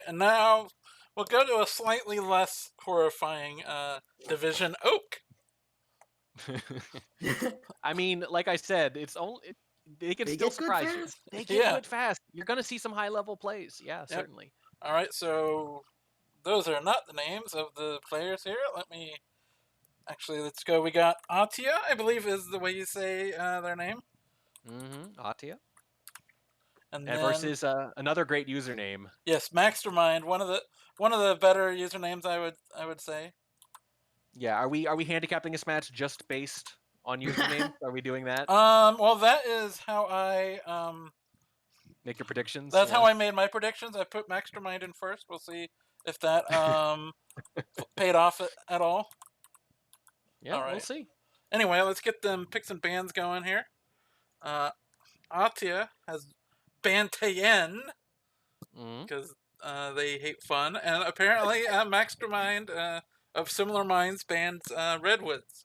and now we'll go to a slightly less horrifying division, Oak. I mean, like I said, it's only they can They still get good surprise you. fast. They get good fast. You're gonna see some high level plays. Yeah, certainly. All right, so those are not the names of the players here. Let's go. We got Atia, I believe is the way you say their name. Atia. And versus another great username. Yes, Maxstermind, one of the better usernames I would say. Yeah, are we handicapping this match just based on usernames? Are we doing that? Well, that is how I make your predictions. That's how I made my predictions. I put Maxstermind in first. We'll see if that paid off at all. Yeah, all right. We'll see. Anyway, let's get them picks and bans going here. Atia has Bantayen because they hate fun, and apparently Maxstermind of similar minds bans Redwoods.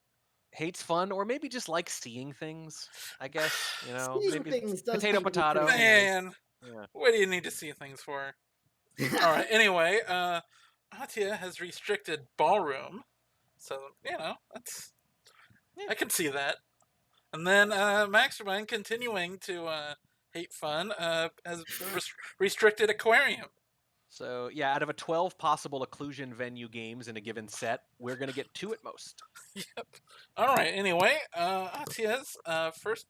Hates fun, or maybe just likes seeing things. I guess seeing maybe things does potato. Man, yeah. What do you need to see things for? All right. Anyway, Atia has restricted ballroom, so that's I can see that. And then Maxstermind continuing to hate fun has restricted aquarium. So, yeah, out of a 12 possible occlusion venue games in a given set, we're going to get 2 at most. Yep. All right, anyway, Atia's first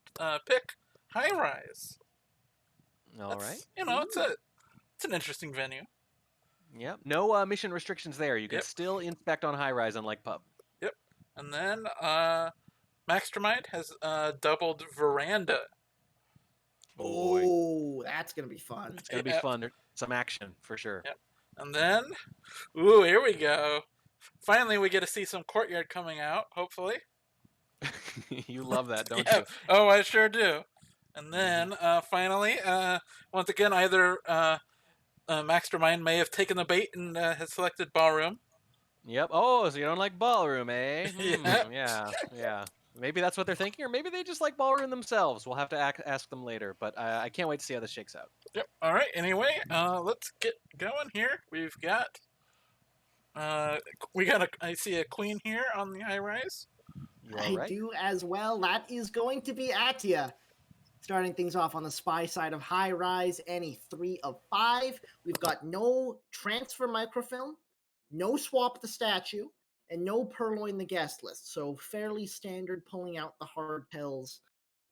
pick, High Rise. All right. It's an interesting venue. Yep. No mission restrictions there. You can still inspect on High Rise, unlike Pub. Yep. And then Maxstermind has doubled Veranda. Oh, that's going to be fun. It's going to be fun. There's some action, for sure. Yep. And then, here we go. Finally, we get to see some Courtyard coming out, hopefully. You love that, don't you? Oh, I sure do. And then, finally, once again, either Maxstermind may have taken the bait and has selected Ballroom. Yep. Oh, so you don't like Ballroom, eh? Yeah. Maybe that's what they're thinking, or maybe they just like Ballroom themselves. We'll have to ask them later, but I can't wait to see how this shakes out. Yep. All right. Anyway, let's get going here. We've got I see a queen here on the High Rise. I do as well. That is going to be Atia. Starting things off on the spy side of High Rise, any 3 of 5. We've got no transfer microfilm, no swap the statue, and no Purloin the guest list. So fairly standard pulling out the hardtails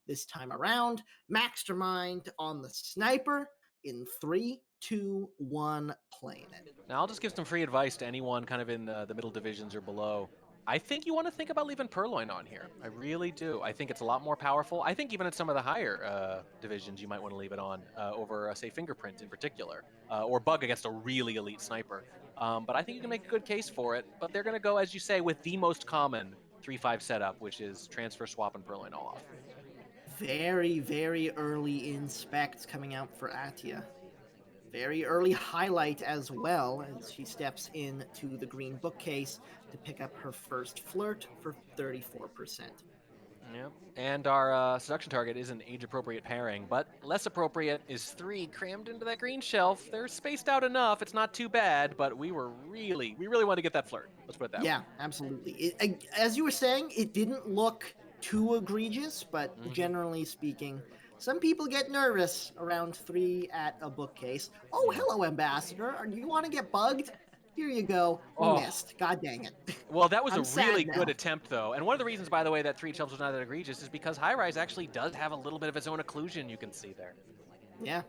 this time around. Maxstermind on the sniper in 3, 2, 1, playing it. Now I'll just give some free advice to anyone kind of in the middle divisions or below. I think you want to think about leaving Purloin on here. I really do. I think it's a lot more powerful. I think even at some of the higher divisions, you might want to leave it on over, say, Fingerprint in particular, or Bug against a really elite sniper. But I think you can make a good case for it. But they're going to go, as you say, with the most common 3-5 setup, which is transfer, swap, and Purloin all off. Very, very early inspects coming out for Atia. Very early highlight as well as she steps into the green bookcase to pick up her first flirt for 34%. Yep. And our seduction target is an age-appropriate pairing, but less appropriate is 3 crammed into that green shelf. They're spaced out enough. It's not too bad, but we really want to get that flirt. Let's put it that way. Yeah, absolutely. As you were saying, it didn't look too egregious, but generally speaking, some people get nervous around 3 at a bookcase. Oh, hello, Ambassador. Do you want to get bugged? Here you go. Missed. God dang it. Well, that was a really good attempt, though. And one of the reasons, by the way, that 3 shelves was not that egregious is because High Rise actually does have a little bit of its own occlusion you can see there. Yeah,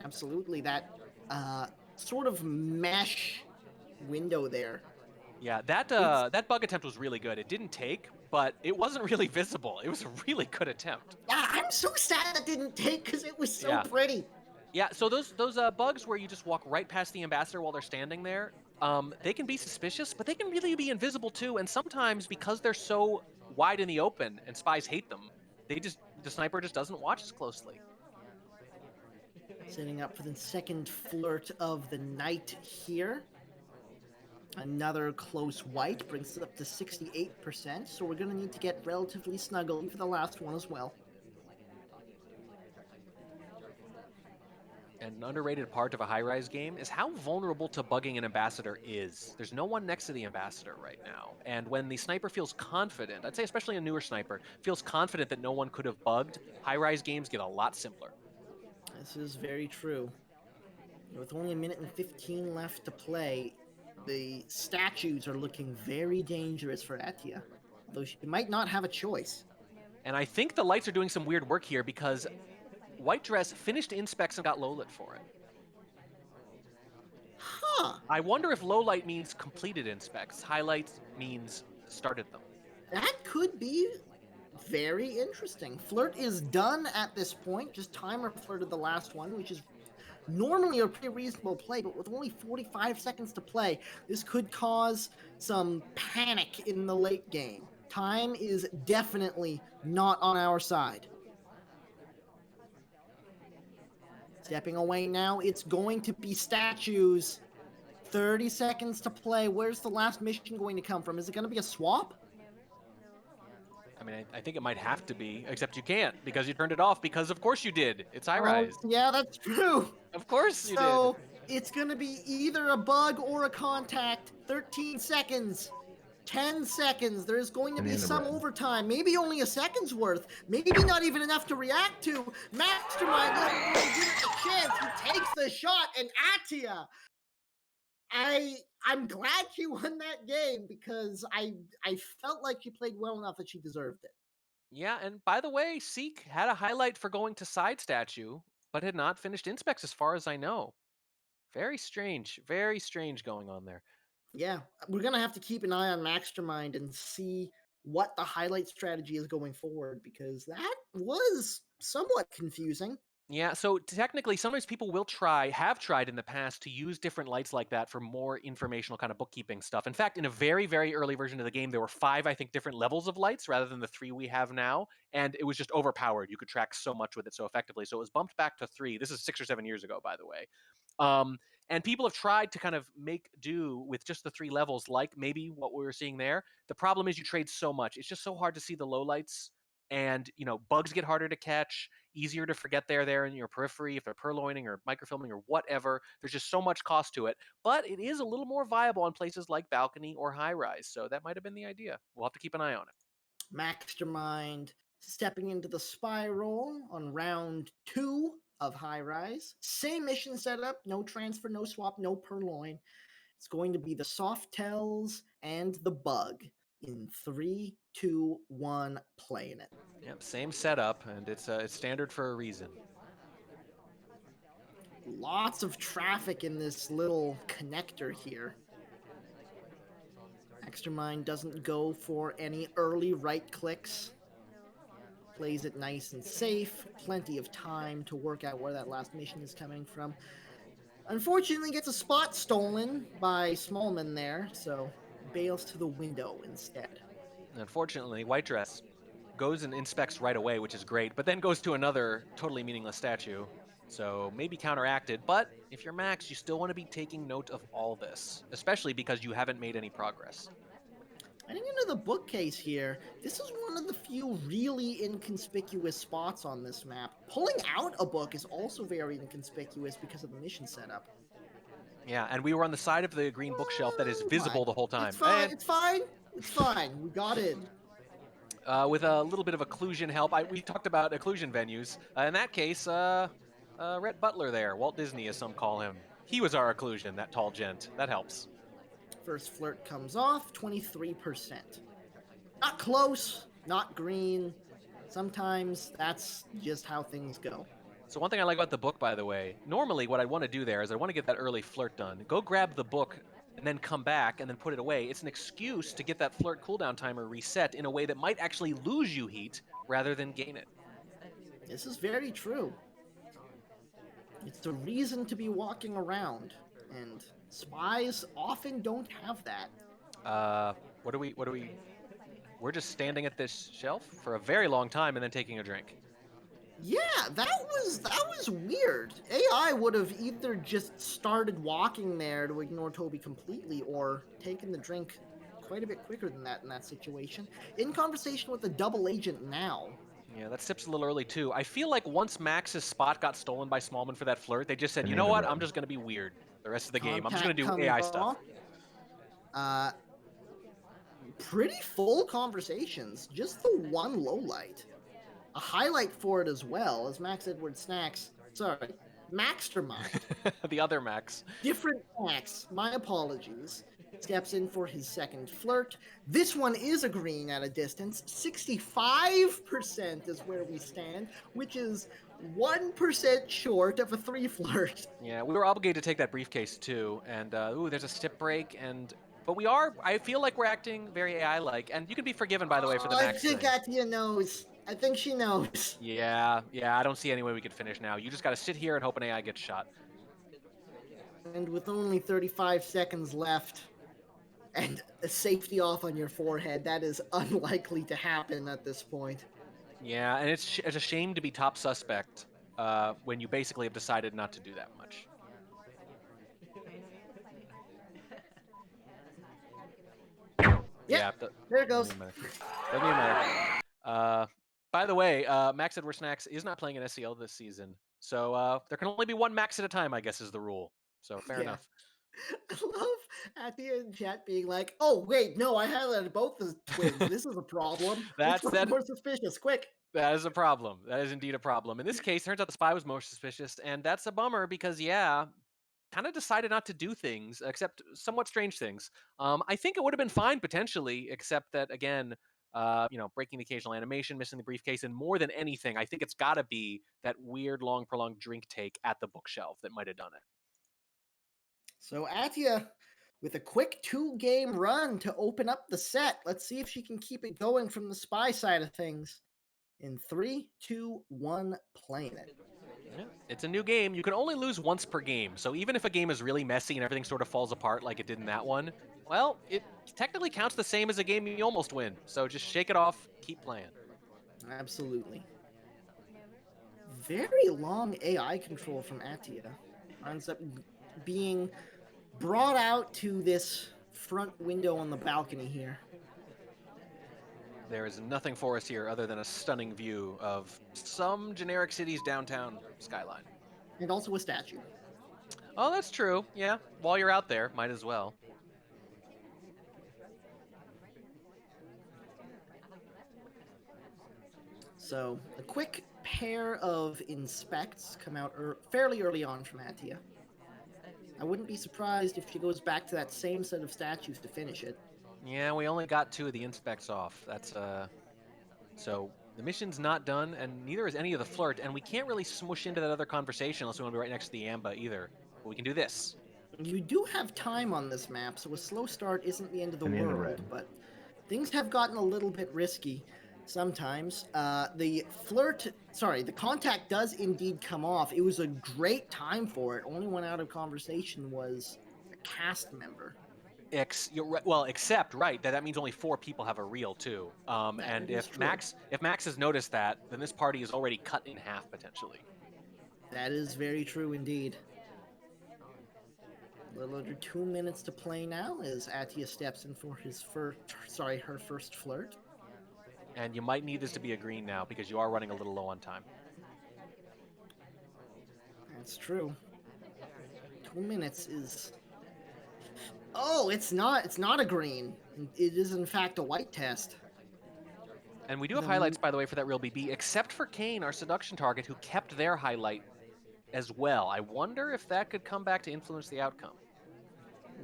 absolutely. That sort of mesh window there. Yeah, that bug attempt was really good. It didn't take, but it wasn't really visible. It was a really good attempt. Yeah, I'm so sad it didn't take because it was so pretty. Yeah, so those bugs where you just walk right past the ambassador while they're standing there, they can be suspicious, but they can really be invisible too. And sometimes because they're so wide in the open and spies hate them, the sniper just doesn't watch as closely. Setting up for the second flirt of the night here. Another close white brings it up to 68%, so we're going to need to get relatively snuggly for the last one as well. And an underrated part of a high-rise game is how vulnerable to bugging an ambassador is. There's no one next to the ambassador right now. And when the sniper feels confident, I'd say especially a newer sniper, feels confident that no one could have bugged, high-rise games get a lot simpler. This is very true. With only a minute and 15 left to play, the statues are looking very dangerous for Atia. Although she might not have a choice. And I think the lights are doing some weird work here because White Dress finished inspects and got low lit for it. Huh. I wonder if low light means completed inspects, highlight means started them. That could be very interesting. Flirt is done at this point. Just timer flirted the last one, which is normally a pretty reasonable play, but with only 45 seconds to play, this could cause some panic in the late game. Time is definitely not on our side. Stepping away now, it's going to be statues. 30 seconds to play. Where's the last mission going to come from? Is it going to be a swap? I mean, I think it might have to be, except you can't because you turned it off because of course you did. It's high-rise. Yeah, that's true. Of course you did. So it's going to be either a bug or a contact. 13 seconds. 10 seconds. There's going to be some overtime. Maybe only a second's worth. Maybe not even enough to react to. Maxstermind doesn't really give it a chance. He takes the shot, and Atia. I'm glad she won that game because I felt like she played well enough that she deserved it. Yeah, and by the way, Seek had a highlight for going to side statue, but had not finished inspects as far as I know. Very strange going on there. Yeah, we're going to have to keep an eye on Maxstermind and see what the highlight strategy is going forward because that was somewhat confusing. Yeah, so technically, sometimes people have tried in the past to use different lights like that for more informational kind of bookkeeping stuff. In fact, in a very, very early version of the game, there were 5, I think, different levels of lights rather than the 3 we have now, and it was just overpowered. You could track so much with it so effectively. So it was bumped back to 3. This is 6 or 7 years ago, by the way. And people have tried to kind of make do with just the 3 levels, like maybe what we were seeing there. The problem is you trade so much. It's just so hard to see the lowlights. And, bugs get harder to catch, easier to forget they're there in your periphery if they're purloining or microfilming or whatever. There's just so much cost to it. But it is a little more viable on places like balcony or high rise. So that might have been the idea. We'll have to keep an eye on it. Maxstermind stepping into the spy role on round 2 of high rise. Same mission setup, no transfer, no swap, no purloin. It's going to be the soft tells and the bug in 3, 2, 1, playing it. Yep, same setup, and it's standard for a reason. Lots of traffic in this little connector here. Maxstermind doesn't go for any early right clicks. Plays it nice and safe. Plenty of time to work out where that last mission is coming from. Unfortunately, gets a spot stolen by Smallman there, so bails to the window instead. Unfortunately, White Dress goes and inspects right away, which is great, but then goes to another totally meaningless statue. So maybe counteracted, but if you're Max, you still want to be taking note of all this, especially because you haven't made any progress. Heading into the bookcase here, this is one of the few really inconspicuous spots on this map. Pulling out a book is also very inconspicuous because of the mission setup. Yeah, and we were on the side of the green bookshelf that is visible the whole time. It's fine, it's fine, it's fine. We got in. With a little bit of occlusion help. We talked about occlusion venues. In that case, Rhett Butler there, Walt Disney as some call him. He was our occlusion, that tall gent. That helps. First flirt comes off, 23%. Not close, not green. Sometimes that's just how things go. So one thing I like about the book, by the way, normally what I want to do there is I want to get that early flirt done. Go grab the book and then come back and then put it away. It's an excuse to get that flirt cooldown timer reset in a way that might actually lose you heat rather than gain it. This is very true. It's a reason to be walking around, and spies often don't have that. What do we... We're just standing at this shelf for a very long time and then taking a drink. Yeah, that was weird. AI would have either just started walking there to ignore Toby completely or taken the drink quite a bit quicker than that in that situation. In conversation with the double agent now. Yeah, that sip's a little early too. I feel like once Max's spot got stolen by Smallman for that flirt, they just said, you know what, I'm just going to be weird the rest of the game. I'm just going to do Contact AI comes stuff. off. Pretty full conversations. Just the one low light. A highlight for it as well, as Max Edward Snacks. Sorry, Maxstermind. The other Max. Different Max. My apologies. Steps in for his second flirt. This one is a green at a distance. 65% is where we stand, which is 1% short of a 3 flirt. Yeah, we were obligated to take that briefcase too, and ooh, there's a sip break, but I feel like we're acting very AI-like, and you can be forgiven, by the way, for the Max I think thing. Atia knows. I think she knows. Yeah, I don't see any way we could finish now. You just gotta sit here and hope an AI gets shot. And with only 35 seconds left, and a safety off on your forehead, that is unlikely to happen at this point. Yeah, and it's a shame to be top suspect when you basically have decided not to do that much. Yep, there it goes. Doesn't even matter. By the way, Max Edward Snacks is not playing an SCL this season, so there can only be one Max at a time, I guess, is the rule. So fair enough. I love Atia in chat being like, "Oh wait, no, I highlighted both the twins. This is a problem. That's more suspicious. Quick." That is a problem. That is indeed a problem. In this case, turns out the spy was more suspicious, and that's a bummer because, yeah, kind of decided not to do things, except somewhat strange things. I think it would have been fine potentially, except that, again, breaking the occasional animation, missing the briefcase, and more than anything, I think it's got to be that weird, long, prolonged drink take at the bookshelf that might have done it. So Atia, with a quick 2-game run to open up the set, let's see if she can keep it going from the spy side of things. In 3, 2, 1, playing it. Yeah, it's a new game. You can only lose once per game, so even if a game is really messy and everything sort of falls apart like it did in that one, well, it technically counts the same as a game you almost win. So just shake it off, keep playing. Absolutely. Very long AI control from Atia. Ends up being brought out to this front window on the balcony here. There is nothing for us here other than a stunning view of some generic city's downtown skyline. And also a statue. Oh, that's true. Yeah, while you're out there, might as well. So, a quick pair of inspects come out fairly early on from Atia. I wouldn't be surprised if she goes back to that same set of statues to finish it. Yeah, we only got 2 of the inspects off. That's, so the mission's not done, and neither is any of the flirt, and we can't really smush into that other conversation unless we want to be right next to the Amba either. But we can do this. You do have time on this map, so a slow start isn't the end of the world, but things have gotten a little bit risky sometimes. The contact does indeed come off. It was a great time for it. Only one out of conversation was a cast member. Except that means only 4 people have a reel too. And if Max has noticed that, then this party is already cut in half potentially. That is very true indeed. A little under 2 minutes to play now as Atia steps in for her first flirt. And you might need this to be a green now because you are running a little low on time. That's true. 2 minutes is... Oh, it's not a green. It is in fact a white test. And we do have highlights, by the way, for that real BB, except for Kane, our seduction target, who kept their highlight as well. I wonder if that could come back to influence the outcome.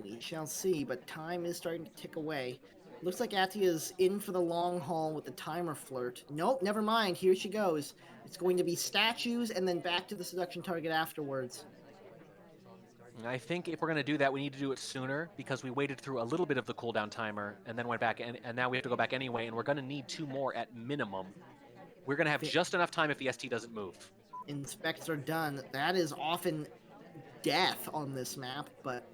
We shall see, but time is starting to tick away. Looks like Atia is in for the long haul with the timer flirt. Nope, never mind. Here she goes. It's going to be statues and then back to the seduction target afterwards. I think if we're going to do that, we need to do it sooner because we waited through a little bit of the cooldown timer and then went back, and now we have to go back anyway, and we're going to need 2 more at minimum. We're going to have just enough time if the ST doesn't move. Inspects are done. That is often death on this map, but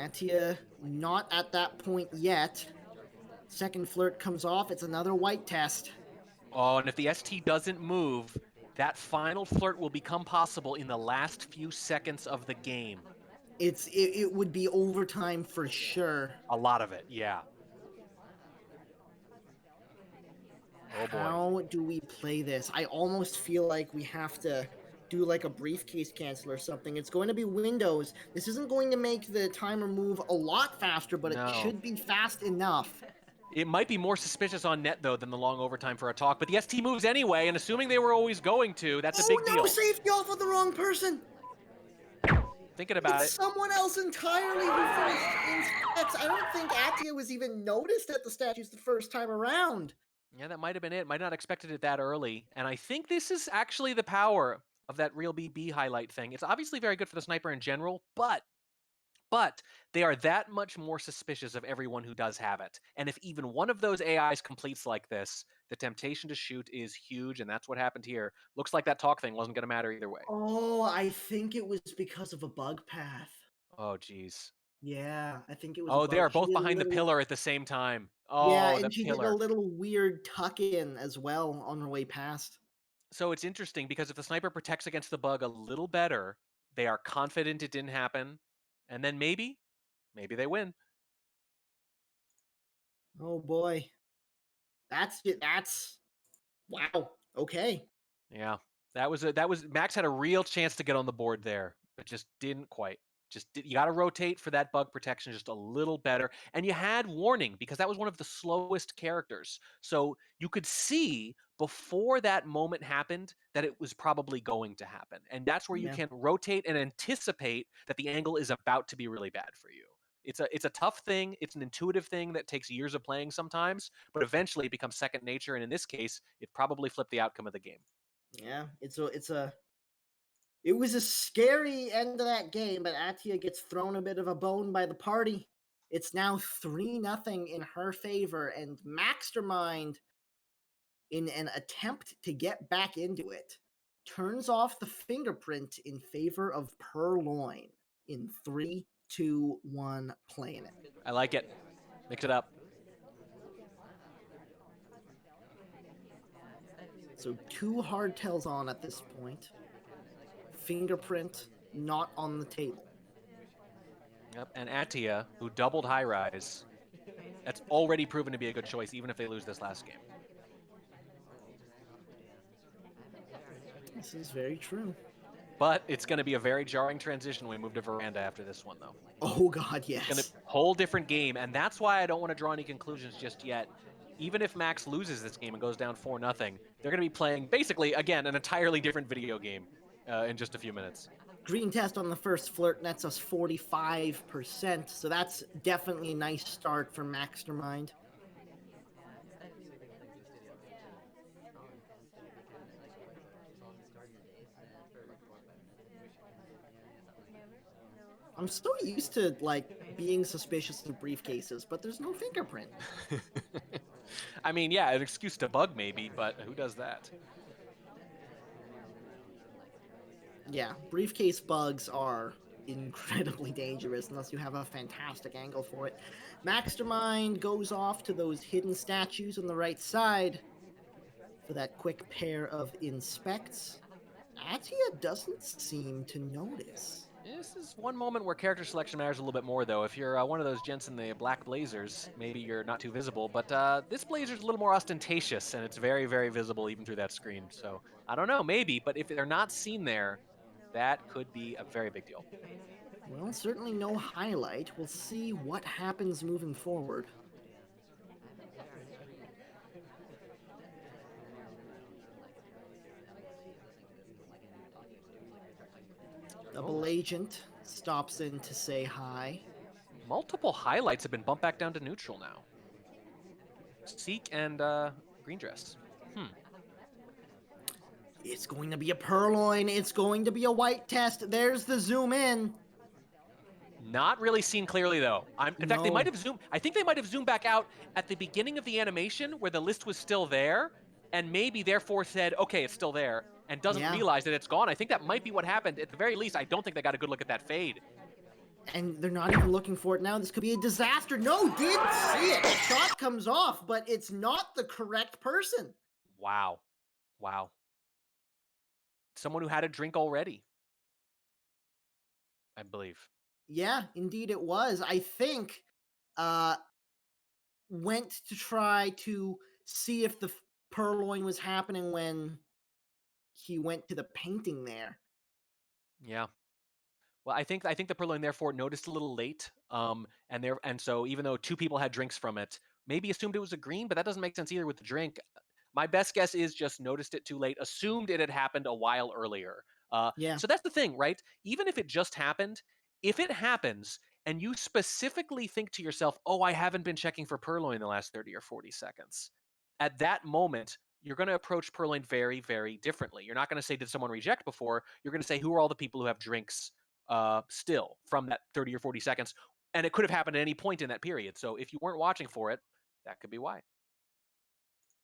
Atia not at that point yet. Second flirt comes off. It's another white test. Oh, and if the ST doesn't move, that final flirt will become possible in the last few seconds of the game. It would be overtime for sure. A lot of it, yeah. Oh boy. How do we play this? I almost feel like we have to do like a briefcase cancel or something. It's going to be Windows. This isn't going to make the timer move a lot faster, but it No. should be fast enough. It might be more suspicious on net, though, than the long overtime for a talk, but the ST moves anyway, and assuming they were always going to, that's a big Oh no, deal. safety off of the wrong person! Thinking about It's it. someone else entirely who finished in specs. I don't think Atia was even noticed at the statues the first time around. Yeah, that might have been it. Might not expected it that early. And I think this is actually the power of that real BB highlight thing. It's obviously very good for the sniper in general, but they are that much more suspicious of everyone who does have it. And if even one of those AIs completes like this, the temptation to shoot is huge, and that's what happened here. Looks like that talk thing wasn't going to matter either way. Oh, I think it was because of a bug path. Oh, geez. Yeah, I think it was. Oh, they are both behind the pillar at the same time. Yeah, Oh, the and she did a pillar. little weird tuck in as well on her way past. So it's interesting because if the sniper protects against the bug a little better, they are confident it didn't happen, and then maybe they win. Oh boy, that's it. That's wow. Okay. Yeah, that was Max had a real chance to get on the board there, but just didn't quite. You got to rotate for that bug protection just a little better, and you had warning because that was one of the slowest characters, so you could see before that moment happened that it was probably going to happen, and that's where you Yeah. can rotate and anticipate that the angle is about to be really bad for you. It's a tough thing. It's an intuitive thing that takes years of playing sometimes, but eventually it becomes second nature, and in this case, it probably flipped the outcome of the game. Yeah, it was a scary end of that game, but Atia gets thrown a bit of a bone by the party. It's now 3-0 in her favor, and Maxstermind, in an attempt to get back into it, turns off the fingerprint in favor of Purloin in 3, 2, 1, playing it. I like it. Mix it up. So 2 hardtails on at this point. Fingerprint not on the table. Yep, and Atia, who doubled high rise, that's already proven to be a good choice, even if they lose this last game. This is very true. But it's going to be a very jarring transition when we move to Veranda after this one, though. Oh, God, yes. It's going to whole different game, and that's why I don't want to draw any conclusions just yet. Even if Max loses this game and goes down 4-0, they're going to be playing, basically, again, an entirely different video game in just a few minutes. Green test on the first flirt nets us 45%, so that's definitely a nice start for Maxstermind. I'm so used to, like, being suspicious of briefcases, but there's no fingerprint. I mean, yeah, an excuse to bug maybe, but who does that? Yeah, briefcase bugs are incredibly dangerous unless you have a fantastic angle for it. Maxstermind goes off to those hidden statues on the right side for that quick pair of inspects. Atia doesn't seem to notice. This is one moment where character selection matters a little bit more, though. If you're one of those gents in the black blazers, maybe you're not too visible, but this blazer's a little more ostentatious, and it's very, very visible even through that screen. So, I don't know, maybe, but if they're not seen there, that could be a very big deal. Well, certainly no highlight. We'll see what happens moving forward. Double agent stops in to say hi. Multiple highlights have been bumped back down to neutral now. Seek and green dress. It's going to be a purloin. It's going to be a white test. There's the zoom in. Not really seen clearly, though. In fact, they No. might have zoomed. I think they might have zoomed back out at the beginning of the animation where the list was still there, and maybe therefore said, okay, it's still there, and doesn't realize that it's gone. I think that might be what happened. At the very least, I don't think they got a good look at that fade. And they're not even looking for it now. This could be a disaster. No, did see it. The shot comes off, but it's not the correct person. Wow. Wow. Someone who had a drink already, I believe. Yeah, indeed it was. I think went to try to see if the Purloin was happening when he went to the painting there. Yeah. Well, I think the Purloin therefore noticed a little late, and so even though 2 people had drinks from it, maybe assumed it was a green, but that doesn't make sense either with the drink. My best guess is just noticed it too late, assumed it had happened a while earlier. Yeah. So that's the thing, right? Even if it just happened, if it happens and you specifically think to yourself, "Oh, I haven't been checking for Purloin the last 30 or 40 seconds," at that moment, you're going to approach Purloin very, very differently. You're not going to say, "Did someone reject before?" You're going to say, "Who are all the people who have drinks still from that 30 or 40 seconds?" And it could have happened at any point in that period. So if you weren't watching for it, that could be why.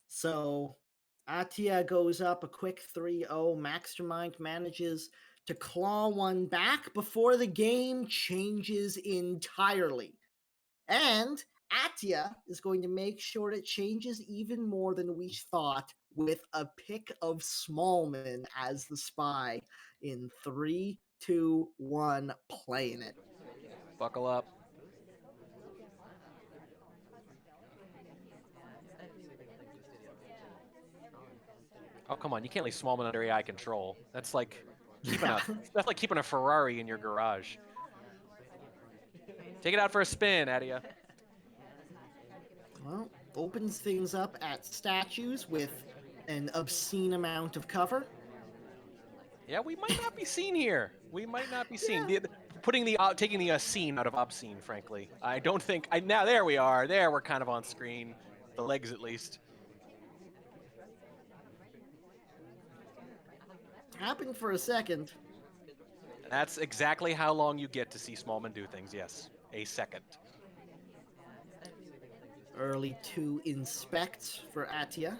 So Atia goes up a quick 3-0. Maxstermind manages to claw one back before the game changes entirely. And Atia is going to make sure it changes even more than we thought with a pick of Smallman as the spy in 3, 2, 1, playing it. Buckle up. Oh, come on. You can't leave Smallman under AI control. That's like keeping a Ferrari in your garage. Take it out for a spin, Atia. Well, opens things up at statues with an obscene amount of cover. Yeah, we might not be seen here. We might not be seen. Yeah. Taking the scene out of obscene, frankly. I don't think. Now there we are. There we're kind of on screen. The legs, at least. Happened for a second. That's exactly how long you get to see Smallman do things. Yes, a second. Early to inspect for Atia.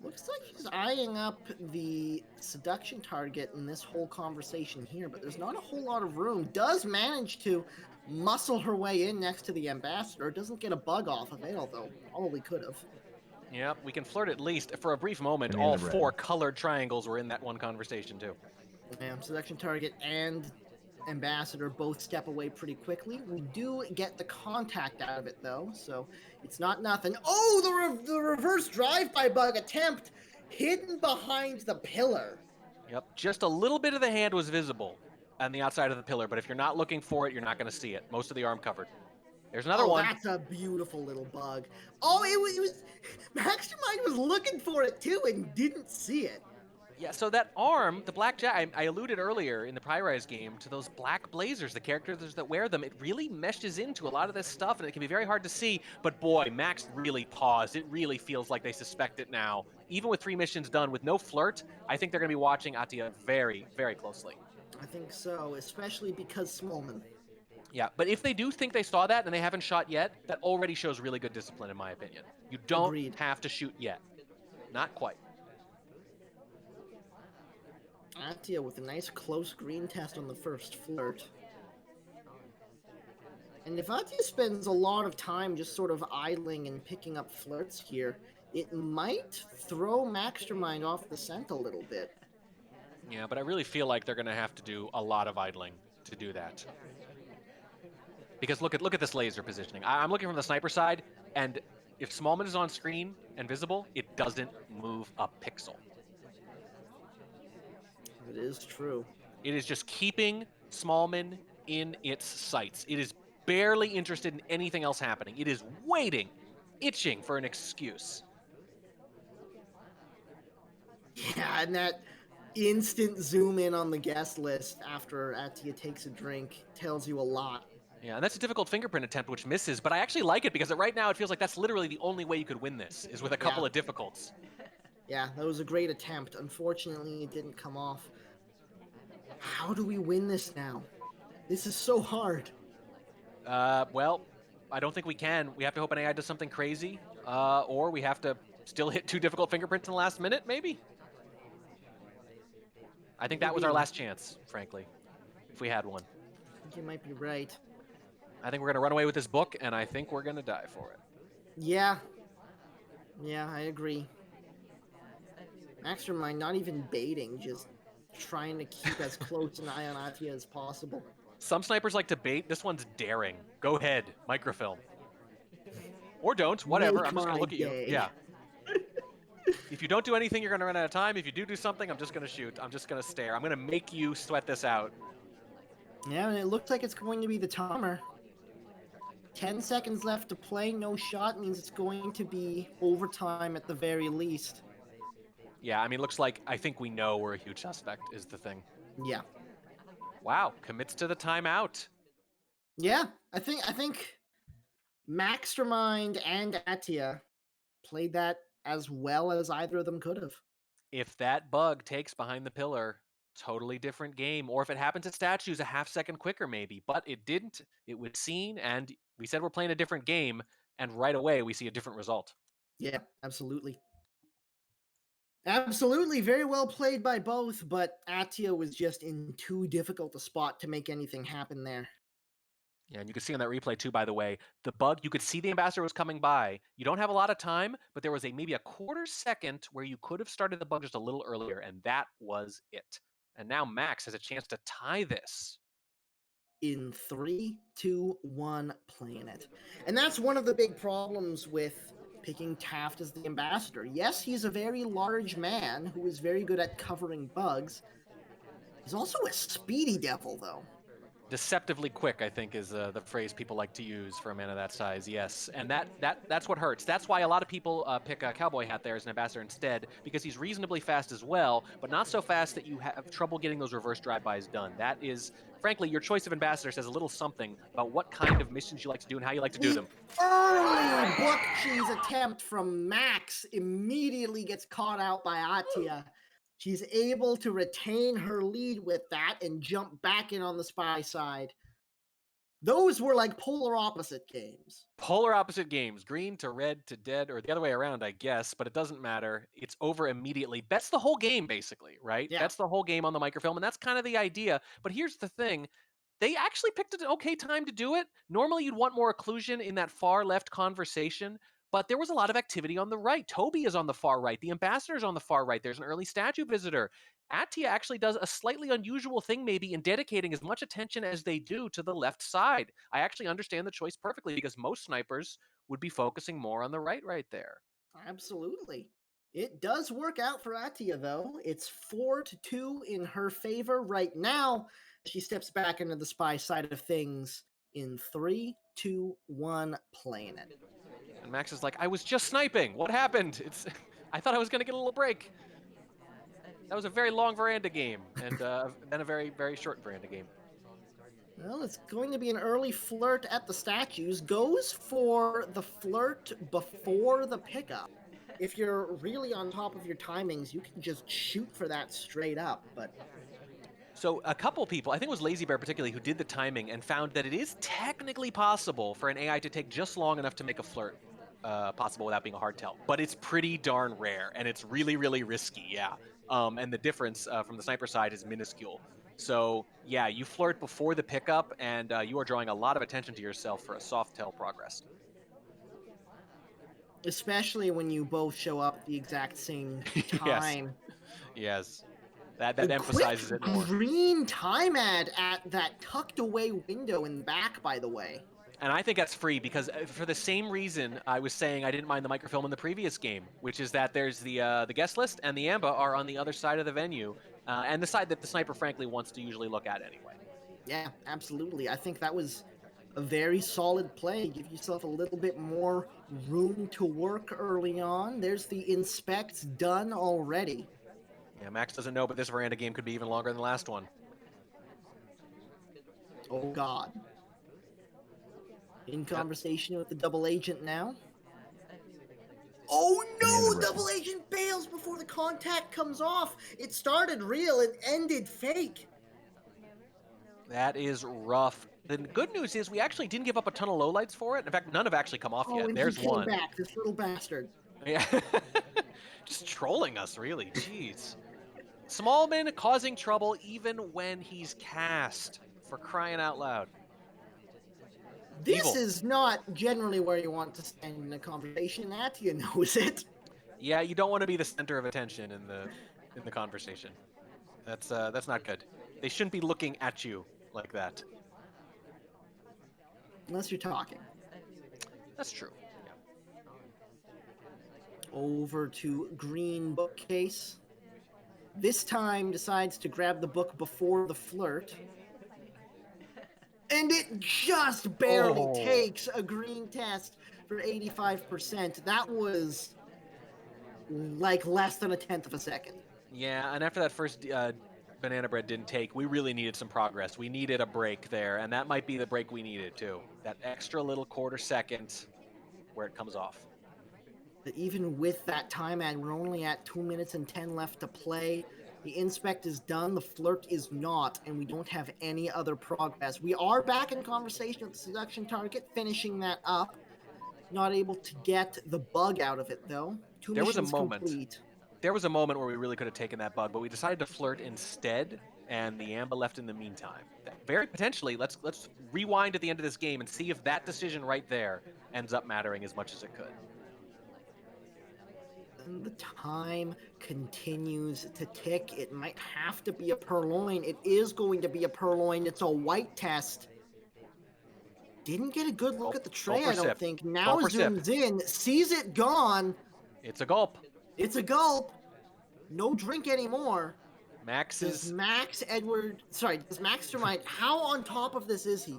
Looks like she's eyeing up the seduction target in this whole conversation here, but there's not a whole lot of room. Does manage to muscle her way in next to the ambassador. Doesn't get a bug off of it, although probably could have. Yep, we can flirt at least. For a brief moment, all 4 colored triangles were in that one conversation, too. Seduction target and ambassador both step away pretty quickly. We do get the contact out of it, though, so it's not nothing. Oh, the reverse drive-by bug attempt hidden behind the pillar. Yep, just a little bit of the hand was visible on the outside of the pillar, but if you're not looking for it, you're not going to see it. Most of the arm covered. There's another one. That's a beautiful little bug. Oh, it was Maxtermind was looking for it too and didn't see it. Yeah, so that arm, the black jacket, I alluded earlier in the Pyrise game to those black blazers, the characters that wear them. It really meshes into a lot of this stuff, and it can be very hard to see. But boy, Max really paused. It really feels like they suspect it now. Even with 3 missions done, with no flirt, I think they're going to be watching Atia very, very closely. I think so, especially because Smallman. Yeah, but if they do think they saw that and they haven't shot yet, that already shows really good discipline, in my opinion. You don't have to shoot yet. Not quite. Atia with a nice close green test on the first flirt. And if Atia spends a lot of time just sort of idling and picking up flirts here, it might throw Maxtermind off the scent a little bit. Yeah, but I really feel like they're going to have to do a lot of idling to do that. Because look at this laser positioning. I'm looking from the sniper side, and if Smallman is on screen and visible, it doesn't move a pixel. It is true. It is just keeping Smallman in its sights. It is barely interested in anything else happening. It is waiting, itching for an excuse. Yeah, and that instant zoom in on the guest list after Atia takes a drink tells you a lot. Yeah, and that's a difficult fingerprint attempt, which misses, but I actually like it because right now it feels like that's literally the only way you could win this, is with a couple of difficults. Yeah, that was a great attempt. Unfortunately, it didn't come off. How do we win this now? This is so hard. Well, I don't think we can. We have to hope an AI does something crazy, or we have to still hit 2 difficult fingerprints in the last minute, maybe? I think that was our last chance, frankly, if we had one. I think you might be right. I think we're going to run away with this book, and I think we're going to die for it. Yeah. Yeah, I agree. Maxtermind not even baiting, just trying to keep as close an eye on Atia as possible. Some snipers like to bait. This one's daring. Go ahead, microfilm. Or don't, whatever. I'm just going to look at you. Yeah. If you don't do anything, you're going to run out of time. If you do something, I'm just going to shoot. I'm just going to stare. I'm going to make you sweat this out. Yeah, and it looks like it's going to be the timer. 10 seconds left to play. No shot means it's going to be overtime at the very least. Yeah, I mean, looks like I think we know we're a huge suspect is the thing. Yeah. Wow, commits to the timeout. Yeah, I think Maxstermind and Atia played that as well as either of them could have. If that bug takes behind the pillar, totally different game. Or if it happens at statues, a half second quicker maybe. But it didn't. It was seen, and we said we're playing a different game, and right away we see a different result. Yeah, absolutely. Absolutely, very well played by both, but Atia was just in too difficult a spot to make anything happen there. Yeah, and you can see on that replay too, by the way, the bug, you could see the ambassador was coming by. You don't have a lot of time, but there was maybe a quarter second where you could have started the bug just a little earlier, and that was it. And now Max has a chance to tie this. In 3, 2, 1, playing it. And that's one of the big problems with picking Taft as the ambassador. Yes, he's a very large man who is very good at covering bugs. He's also a speedy devil, though. Deceptively quick, I think, is the phrase people like to use for a man of that size. Yes, and that's what hurts. That's why a lot of people pick a cowboy hat there as an ambassador instead, because he's reasonably fast as well, but not so fast that you have trouble getting those reverse drive-bys done. That is, frankly, your choice of ambassador says a little something about what kind of missions you like to do and how you like to do them. Early buck cheese attempt from Max immediately gets caught out by Atia. She's able to retain her lead with that and jump back in on the spy side. Those were like polar opposite games. Polar opposite games, green to red to dead, or the other way around, I guess, but it doesn't matter. It's over immediately. That's the whole game, basically, right? Yeah. That's the whole game on the microfilm, and that's kind of the idea. But here's the thing. They actually picked an okay time to do it. Normally, you'd want more occlusion in that far left conversation, but there was a lot of activity on the right. Toby is on the far right. The ambassador is on the far right. There's an early statue visitor. Atia actually does a slightly unusual thing maybe in dedicating as much attention as they do to the left side. I actually understand the choice perfectly because most snipers would be focusing more on the right there. Absolutely. It does work out for Atia, though. It's 4-2 in her favor right now. She steps back into the spy side of things in 3, 2, 1, playing it. And Max is like, I was just sniping. What happened? I thought I was going to get a little break. That was a very long Veranda game, and then a very, very short Veranda game. Well, it's going to be an early flirt at the statues. Goes for the flirt before the pickup. If you're really on top of your timings, you can just shoot for that straight up, but... So a couple people, I think it was Lazy Bear particularly, who did the timing and found that it is technically possible for an AI to take just long enough to make a flirt possible without being a hard tell. But it's pretty darn rare, and it's really, really risky, yeah. And the difference from the sniper side is minuscule. So, yeah, you flirt before the pickup, and you are drawing a lot of attention to yourself for a soft tell progress. Especially when you both show up at the exact same time. Yes. That emphasizes it more. Green time ad at that tucked away window in the back, by the way. And I think that's free because for the same reason I was saying I didn't mind the microfilm in the previous game, which is that there's the guest list and the AMBA are on the other side of the venue, and the side that the sniper frankly wants to usually look at anyway. Yeah, absolutely. I think that was a very solid play. Give yourself a little bit more room to work early on. There's the inspects done already. Yeah, Max doesn't know, but this Veranda game could be even longer than the last one. Oh, God. In conversation with the double agent now. Oh, no! Double agent bails before the contact comes off. It started real. It ended fake. That is rough. The good news is we actually didn't give up a ton of lowlights for it. In fact, none have actually come off yet. And There's he came one. back, this little bastard. Yeah. Just trolling us, really. Jeez. Smallman causing trouble even when he's cast. For crying out loud. This is not generally where you want to stand in a conversation. Atia knows it. Yeah, you don't want to be the center of attention in the conversation. That's not good. They shouldn't be looking at you like that. Unless you're talking. That's true. over to green bookcase. This time decides to grab the book before the flirt. And it just barely takes a green test for 85%. That was like less than a tenth of a second. Yeah, and after that first banana bread didn't take, we really needed some progress. We needed a break there, and that might be the break we needed too. That extra little quarter second where it comes off. But even with that time ad, we're only at 2 minutes and 10 left to play. The inspect is done, the flirt is not, and we don't have any other progress. We are back in conversation with the seduction target, finishing that up. Not able to get the bug out of it, though. Two missions complete. There was a moment where we really could have taken that bug, but we decided to flirt instead, and the Amba left in the meantime. Very potentially, let's rewind at the end of this game and see if that decision right there ends up mattering as much as it could. And the time continues to tick. It might have to be a purloin. It is going to be a purloin. It's a white test. Didn't get a good look at the tray, I don't think. Now zooms in, sees it gone. It's a gulp. It's a gulp. No drink anymore. Does Maxstermind, how on top of this is he?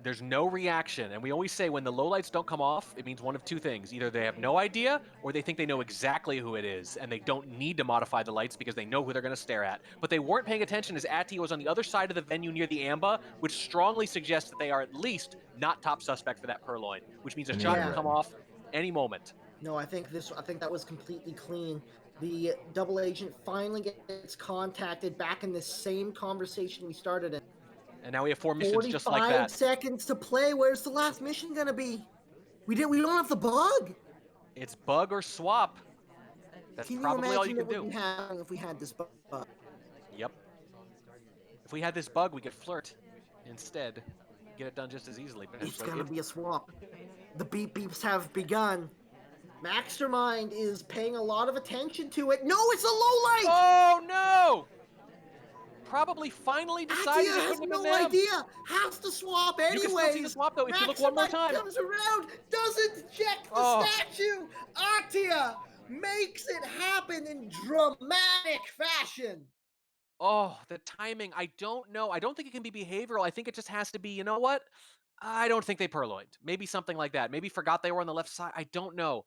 There's no reaction, and we always say when the lowlights don't come off, it means one of two things. Either they have no idea, or they think they know exactly who it is, and they don't need to modify the lights because they know who they're going to stare at. But they weren't paying attention as Atia was on the other side of the venue near the Amba, which strongly suggests that they are at least not top suspect for that purloin, which means a shot can come off any moment. No, I think that was completely clean. The double agent finally gets contacted back in the same conversation we started in. And now we have 4 missions just like that. 45 seconds to play. Where's the last mission gonna be? We don't have the bug. It's bug or swap. That's probably all you can do. Can you imagine what would happen if we had this bug? Yep. If we had this bug, we could flirt instead. Get it done just as easily. It's gonna be a swap. The beep beeps have begun. Maxstermind is paying a lot of attention to it. No, it's a low light. Oh no! Probably finally decided Atia it has couldn't have no been them. idea. Has to swap anyway. You can still see the swap though if you look one more time. Comes around, doesn't check the statue. Atia makes it happen in dramatic fashion. Oh, the timing. I don't know. I don't think it can be behavioral. I think it just has to be, you know what? I don't think they purloined. Maybe something like that. Maybe forgot they were on the left side. I don't know.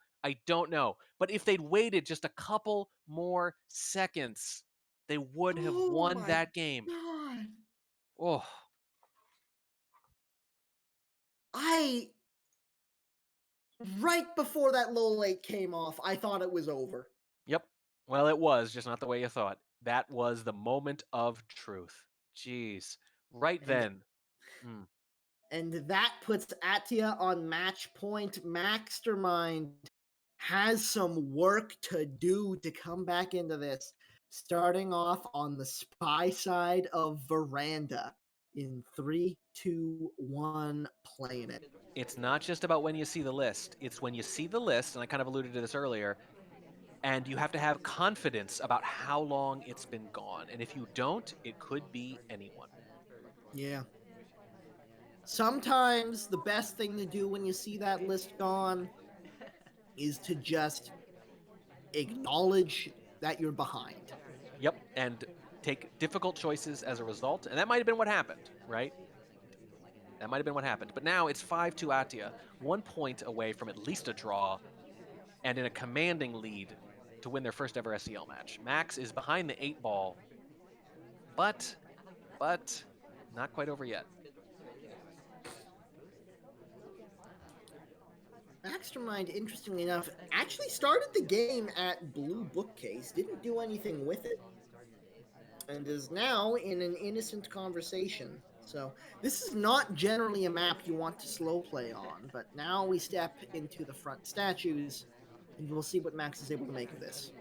But if they'd waited just a couple more seconds, they would have won that game. God. Oh. Right before that low light came off, I thought it was over. Yep. Well, it was, just not the way you thought. That was the moment of truth. Jeez. Then. And that puts Atia on match point. Maxstermind has some work to do to come back into this. Starting off on the spy side of Veranda in 3, 2, 1, playing it. It's not just about when you see the list. It's when you see the list, and I kind of alluded to this earlier, and you have to have confidence about how long it's been gone. And if you don't, it could be anyone. Yeah. Sometimes the best thing to do when you see that list gone is to just acknowledge that you're behind. Yep, and take difficult choices as a result. And that might have been what happened, right? That might have been what happened. But now it's 5-2 Atia, 1 point away from at least a draw, and in a commanding lead to win their first ever SEL match. Max is behind the 8 ball, but not quite over yet. Maxstermind, interestingly enough, actually started the game at blue bookcase, didn't do anything with it, and is now in an innocent conversation. So this is not generally a map you want to slow play on, but now we step into the front statues, and we'll see what Max is able to make of this.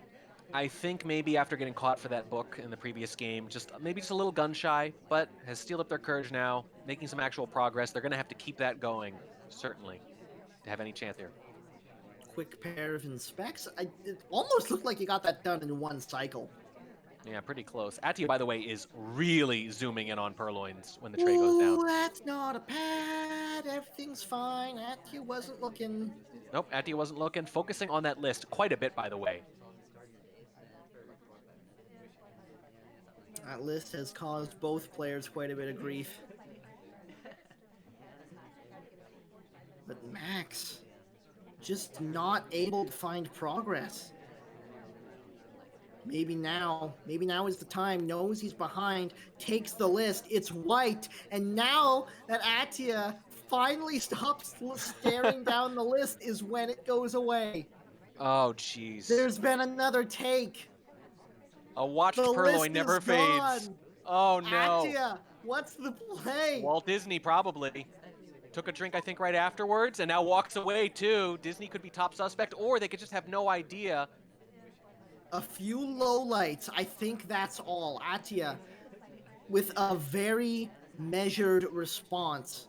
I think maybe after getting caught for that book in the previous game, maybe just a little gun shy, but has steeled up their courage now, making some actual progress. They're going to have to keep that going, certainly, to have any chance here. Quick pair of inspects. It almost looked like you got that done in one cycle. Yeah, pretty close. Atia, by the way, is really zooming in on Purloins when the tray goes down. Ooh, that's not a pad. Everything's fine. Atia wasn't looking. Nope, Atia wasn't looking. Focusing on that list quite a bit, by the way. That list has caused both players quite a bit of grief. But Max, just not able to find progress. Maybe now is the time, knows he's behind, takes the list, it's white, and now that Atia finally stops staring down the list is when it goes away. Oh, jeez. There's been another take. A watched The Purloin list never is fades. gone. Oh, no. Atia, what's the play? Walt Disney, probably. Took a drink, I think, right afterwards, and now walks away, too. Disney could be top suspect, or they could just have no idea. A few lowlights. I think that's all. Atia, with a very measured response.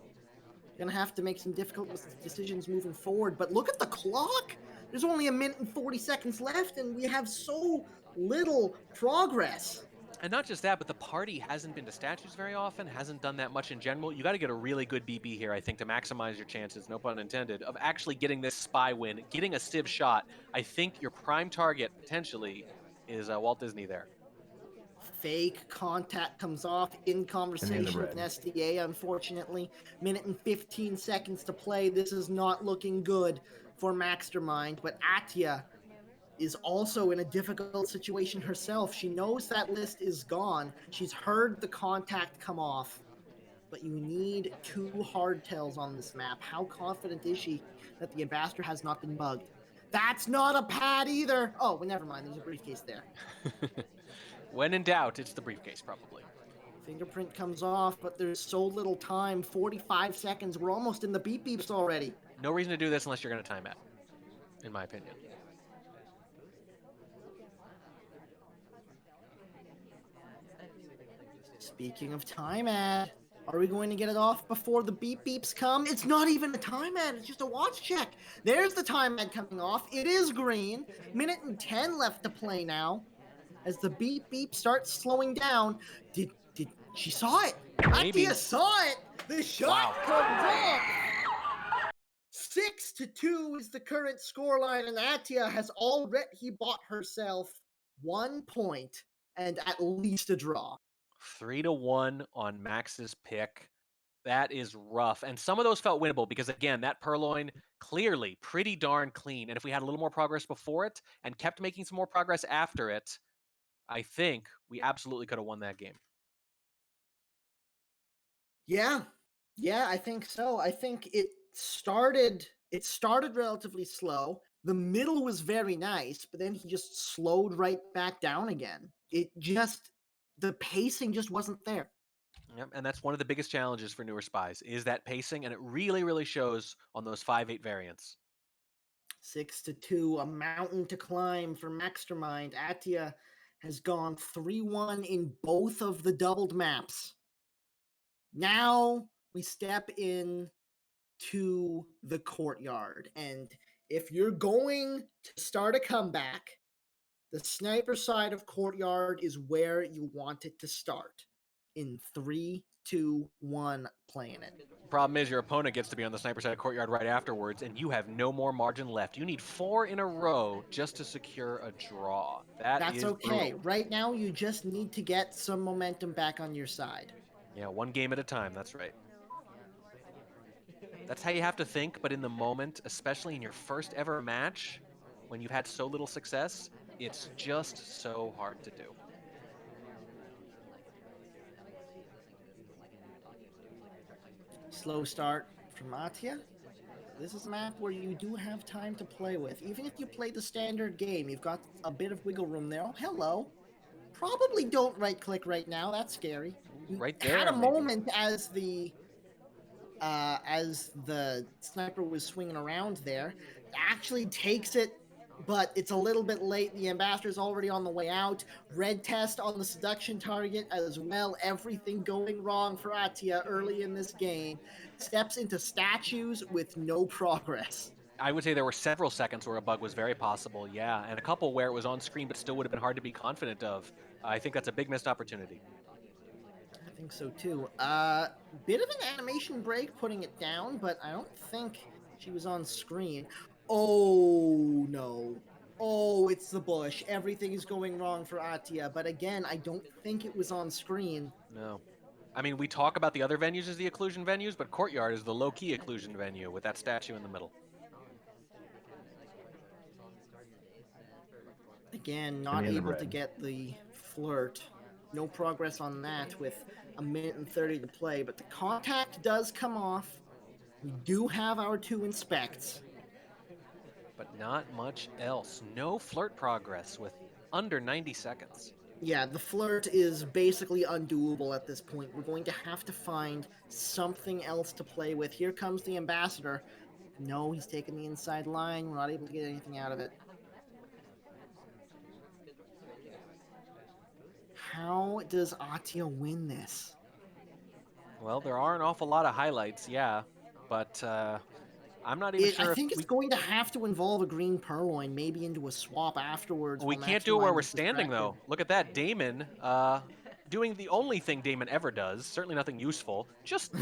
Gonna have to make some difficult decisions moving forward. But look at the clock. There's only 1 minute and 40 seconds left, and we have so little progress. And not just that, but the party hasn't been to statues very often, hasn't done that much in general. You got to get a really good BB here, I think, to maximize your chances, no pun intended, of actually getting this spy win, getting a Civ shot. I think your prime target, potentially, is Walt Disney there. Fake contact comes off in conversation with an SDA, unfortunately. 1 minute and 15 seconds to play. This is not looking good for Maxstermind, but Atia is also in a difficult situation herself. She knows that list is gone. She's heard the contact come off, but you need 2 hardtails on this map. How confident is she that the ambassador has not been bugged? That's not a pad either. Oh, well, never mind. There's a briefcase there. When in doubt, it's the briefcase, probably. Fingerprint comes off, but there's so little time. 45 seconds. We're almost in the beep beeps already. No reason to do this unless you're going to time it, in my opinion. Speaking of time ad, are we going to get it off before the beep beeps come? It's not even a time ad, it's just a watch check. There's the time ad coming off. It is green. 1:10 left to play now. As the beep beep starts slowing down, did she saw it? Maybe. Atia saw it. The shot comes off. 6-2 is the current scoreline, and Atia has already bought herself 1 point and at least a draw. 3-1 on Max's pick. That is rough. And some of those felt winnable because, again, that Purloin clearly pretty darn clean. And if we had a little more progress before it and kept making some more progress after it, I think we absolutely could have won that game. Yeah, I think so. I think it started relatively slow. The middle was very nice, but then he just slowed right back down again. The pacing just wasn't there. Yep, and that's one of the biggest challenges for newer spies is that pacing, and it really, really shows on those 5-8 variants. 6-2, a mountain to climb for Maxstermind. Atia has gone 3-1 in both of the doubled maps. Now we step in to the Courtyard, and if you're going to start a comeback, the sniper side of Courtyard is where you want it to start. In 3, 2, 1, playing it. Problem is your opponent gets to be on the sniper side of Courtyard right afterwards, and you have no more margin left. You need 4 in a row just to secure a draw. That's okay. brutal. Right now, you just need to get some momentum back on your side. Yeah, 1 game at a time. That's right. That's how you have to think, but in the moment, especially in your first ever match, when you've had so little success, it's just so hard to do. Slow start from Atia. This is a map where you do have time to play with. Even if you play the standard game, you've got a bit of wiggle room there. Oh, hello. Probably don't right-click right now. That's scary. You right there, had a maybe. moment as the sniper was swinging around there. Actually takes it, but it's a little bit late. The ambassador's already on the way out. Red test on the seduction target as well. Everything going wrong for Atia early in this game. Steps into statues with no progress. I would say there were several seconds where a bug was very possible, yeah, and a couple where it was on screen but still would have been hard to be confident of. I think that's a big missed opportunity. I think so too. Bit of an animation break putting it down, but I don't think she was on screen. Oh no. Oh, it's the bush. Everything is going wrong for Atia, but again, I don't think it was on screen. No. I mean, we talk about the other venues as the occlusion venues, but Courtyard is the low-key occlusion venue with that statue in the middle. Again, not able to get the flirt. No progress on that with a minute and 30 to play, but the contact does come off. We do have our 2 inspects. But not much else. No flirt progress with under 90 seconds. Yeah, the flirt is basically undoable at this point. We're going to have to find something else to play with. Here comes the ambassador. No, he's taking the inside line. We're not able to get anything out of it. How does Atia win this? Well, there are an awful lot of highlights, yeah, but I'm not even sure I think it's going to have to involve a green purloin, maybe into a swap afterwards. We can't do it where we're standing, though. Look at that, Damon, doing the only thing Damon ever does, certainly nothing useful, just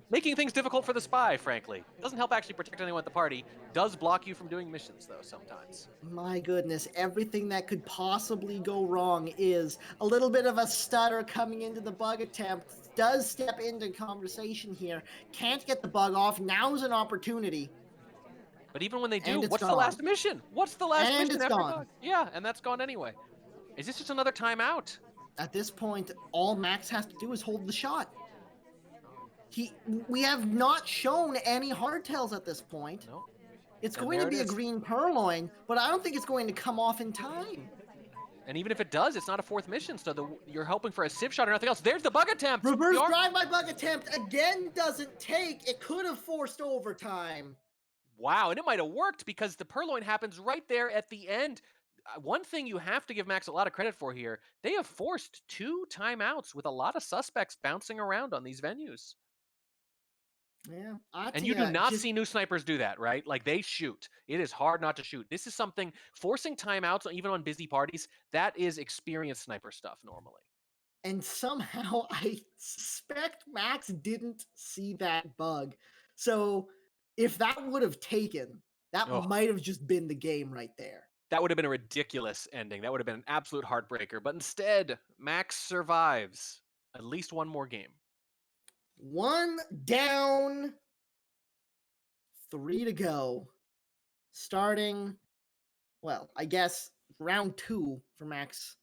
making things difficult for the spy, frankly. Doesn't help actually protect anyone at the party. Does block you from doing missions, though, sometimes. My goodness, everything that could possibly go wrong is a little bit of a stutter coming into the bug attempt. Does step into conversation here. Can't get the bug off. Now's an opportunity. But even when they do, what's the last mission? What's the last mission it's after gone. bug? Yeah, and that's gone anyway. Is this just another timeout? At this point, all Max has to do is hold the shot. We have not shown any hardtails at this point. No. It's going to be a green purloin, but I don't think it's going to come off in time. And even if it does, it's not a 4th mission, so you're hoping for a civ shot or nothing else. There's the bug attempt! Reverse drive-by bug attempt again doesn't take. It could have forced overtime. Wow, and it might have worked because the purloin happens right there at the end. One thing you have to give Max a lot of credit for here, they have forced 2 timeouts with a lot of suspects bouncing around on these venues. Yeah, and you do not see new snipers do that, right? Like, they shoot. It is hard not to shoot. This is something, forcing timeouts, even on busy parties, that is experienced sniper stuff normally. And somehow I suspect Max didn't see that bug. So if that would have taken, that might have just been the game right there. That would have been a ridiculous ending. That would have been an absolute heartbreaker. But instead, Max survives at least one more game. 1 down, 3 to go. Starting, well, I guess round 2 for Max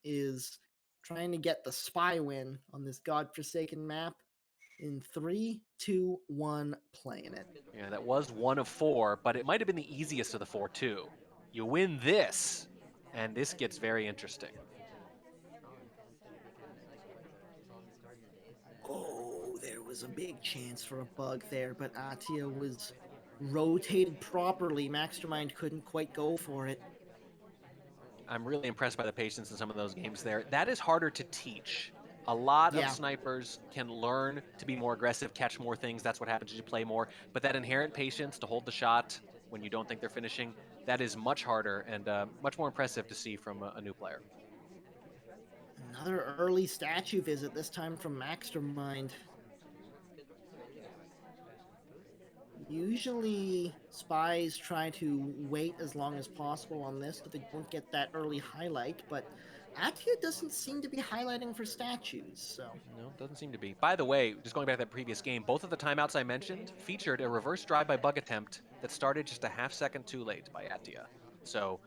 is trying to get the spy win on this godforsaken map in 3, 2, 1, playing it. Yeah, that was 1 of 4, but it might have been the easiest of the 4 too. You win this, and this gets very interesting. Oh, there was a big chance for a bug there, but Atia was rotated properly. Maxstermind couldn't quite go for it. I'm really impressed by the patience in some of those games there. That is harder to teach. A lot of snipers can learn to be more aggressive, catch more things. That's what happens as you play more. But that inherent patience to hold the shot when you don't think they're finishing, that is much harder and much more impressive to see from a new player. Another early statue visit, this time from Maxstermind. Usually, spies try to wait as long as possible on this so they don't get that early highlight, but Atia doesn't seem to be highlighting for statues, so... No, doesn't seem to be. By the way, just going back to that previous game, both of the timeouts I mentioned featured a reverse drive-by bug attempt that started just a half-second too late by Atia. So,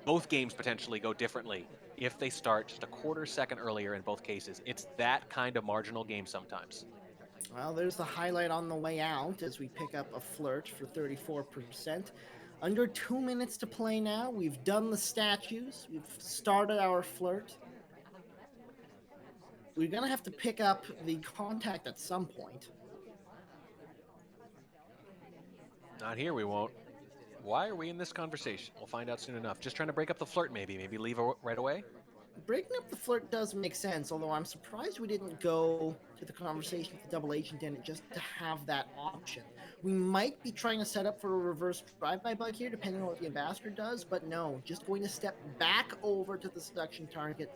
both games potentially go differently if they start just a quarter second earlier in both cases. It's that kind of marginal game sometimes. Well, there's the highlight on the way out as we pick up a flirt for 34%. Under 2 minutes to play now. We've done the statues. We've started our flirt. We're going to have to pick up the contact at some point. Not here, we won't. Why are we in this conversation? We'll find out soon enough. Just trying to break up the flirt, maybe. Maybe leave right away? Breaking up the flirt does make sense, although I'm surprised we didn't go to the conversation with the double agent in it just to have that option. We might be trying to set up for a reverse drive-by bug here, depending on what the ambassador does, but no, just going to step back over to the seduction target,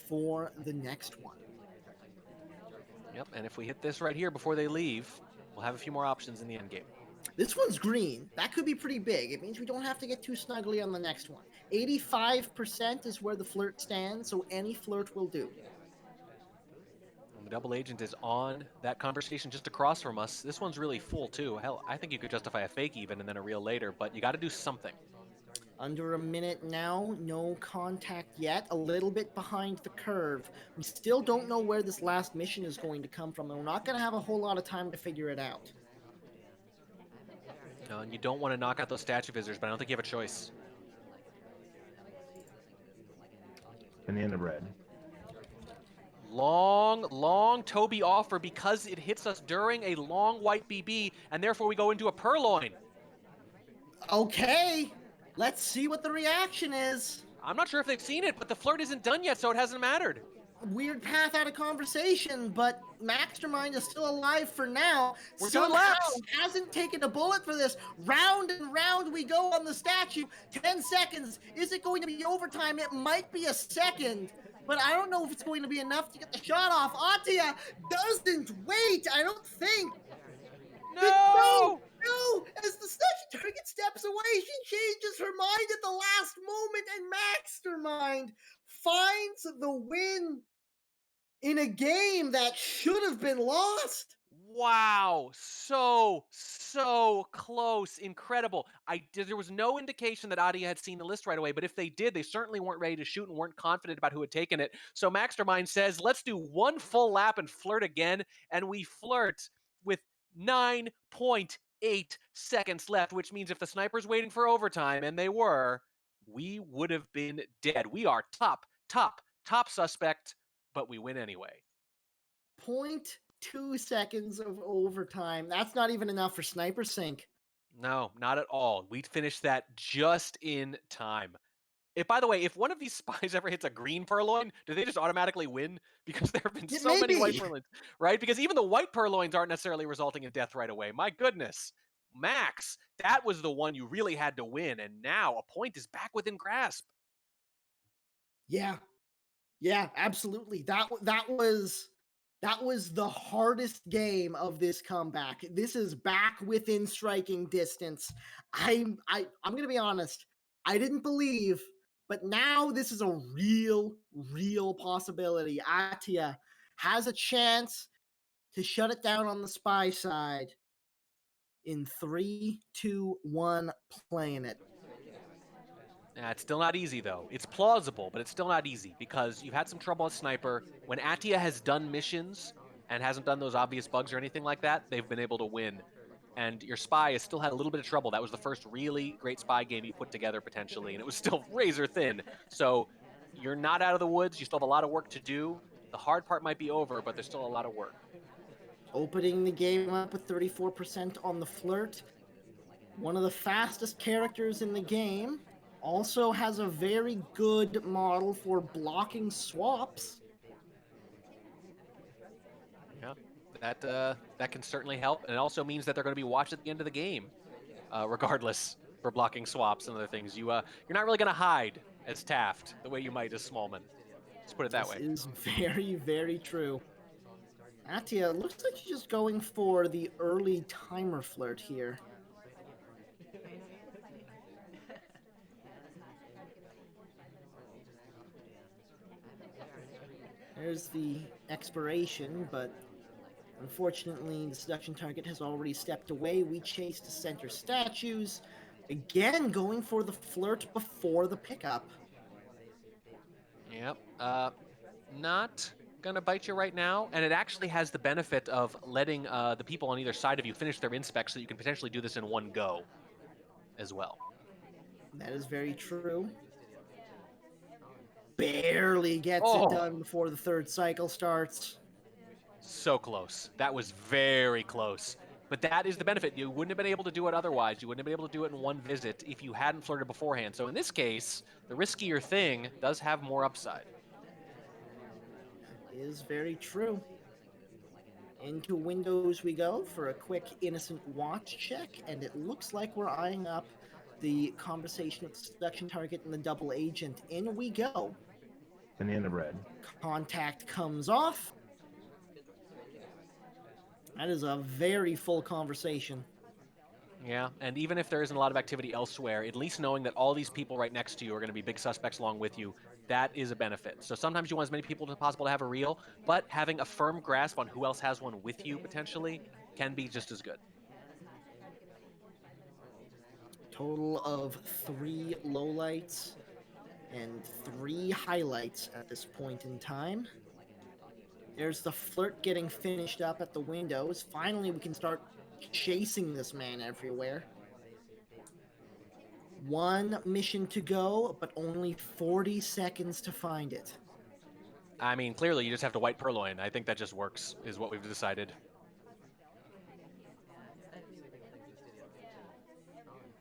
for the next one. Yep, and if we hit this right here before they leave, we'll have a few more options in the end game. This one's green. That could be pretty big. It means we don't have to get too snuggly on the next one. 85% is where the flirt stands, so any flirt will do. And the double agent is on that conversation just across from us. This one's really full, too. Hell, I think you could justify a fake even and then a real later, but you got to do something. Under a minute now, no contact yet, a little bit behind the curve. We still don't know where this last mission is going to come from, and we're not going to have a whole lot of time to figure it out. And you don't want to knock out those statue visitors, but I don't think you have a choice. In the end of red. Long Toby offer because it hits us during a long white BB, and therefore we go into a purloin. Okay, let's see what the reaction is. I'm not sure if they've seen it, but the flirt isn't done yet, so it hasn't mattered. Weird path out of conversation, but Maxstermind is still alive for now. We're doing Somehow laps. Hasn't taken a bullet for this. Round and round we go on the statue. 10 seconds. Is it going to be overtime? It might be a second, but I don't know if it's going to be enough to get the shot off. Atia doesn't wait, I don't think. No! No! As the statue target steps away, she changes her mind at the last moment, and Maxstermind finds the win in a game that should have been lost. Wow, so close, incredible. There was no indication that Atia had seen the list right away, but if they did, they certainly weren't ready to shoot and weren't confident about who had taken it. So Maxstermind says, let's do one full lap and flirt again, and we flirt with 9.8 seconds left, which means if the sniper's waiting for overtime, and they were, we would have been dead. We are top suspect, but we win anyway. 0.2 seconds of overtime. That's not even enough for sniper sync. No, not at all. We finished that just in time. By the way, if one of these spies ever hits a green purloin, do they just automatically win? Because there have been so many white purloins, right? Because even the white purloins aren't necessarily resulting in death right away. My goodness. Max, that was the one you really had to win, and now a point is back within grasp. Yeah, absolutely. That was the hardest game of this comeback. This is back within striking distance. I'm gonna be honest. I didn't believe, but now this is a real possibility. Atia has a chance to shut it down on the spy side. In 3, 2, 1, playing it. It's still not easy, though. It's plausible, but it's still not easy because you've had some trouble at Sniper. When Atia has done missions and hasn't done those obvious bugs or anything like that, they've been able to win. And your spy has still had a little bit of trouble. That was the first really great spy game you put together, potentially, and it was still razor thin. So you're not out of the woods. You still have a lot of work to do. The hard part might be over, but there's still a lot of work. Opening the game up with 34% on the flirt. One of the fastest characters in the game. Also has a very good model for blocking swaps. Yeah, that can certainly help. And it also means that they're going to be watched at the end of the game, regardless, for blocking swaps and other things. You're not really going to hide as Taft the way you might as Smallman. Let's put it that way. This is very true. Atia, looks like she's just going for the early timer flirt here. There's the expiration, but unfortunately the seduction target has already stepped away. We chase the center statues. Again, going for the flirt before the pickup. Yep. Not gonna bite you right now, and it actually has the benefit of letting the people on either side of you finish their inspect so you can potentially do this in one go as well. That is very true. Barely gets it done before the third cycle starts. So close. That was very close. But that is the benefit. You wouldn't have been able to do it otherwise. You wouldn't have been able to do it in one visit if you hadn't flirted beforehand. So in this case, the riskier thing does have more upside. Is very true. Into Windows we go for a quick innocent watch check, and it looks like we're eyeing up the conversation with the seduction target and the double agent. In we go. Banana bread. Contact comes off. That is a very full conversation. Yeah, and even if there isn't a lot of activity elsewhere, at least knowing that all these people right next to you are going to be big suspects along with you, that is a benefit. So sometimes you want as many people as possible to have a reel, but having a firm grasp on who else has one with you potentially can be just as good. Total of 3 lowlights and 3 highlights at this point in time. There's the flirt getting finished up at the windows. Finally, we can start chasing this man everywhere. 1 mission to go, but only 40 seconds to find it. I mean, clearly you just have to white purloin. I think that just works, is what we've decided.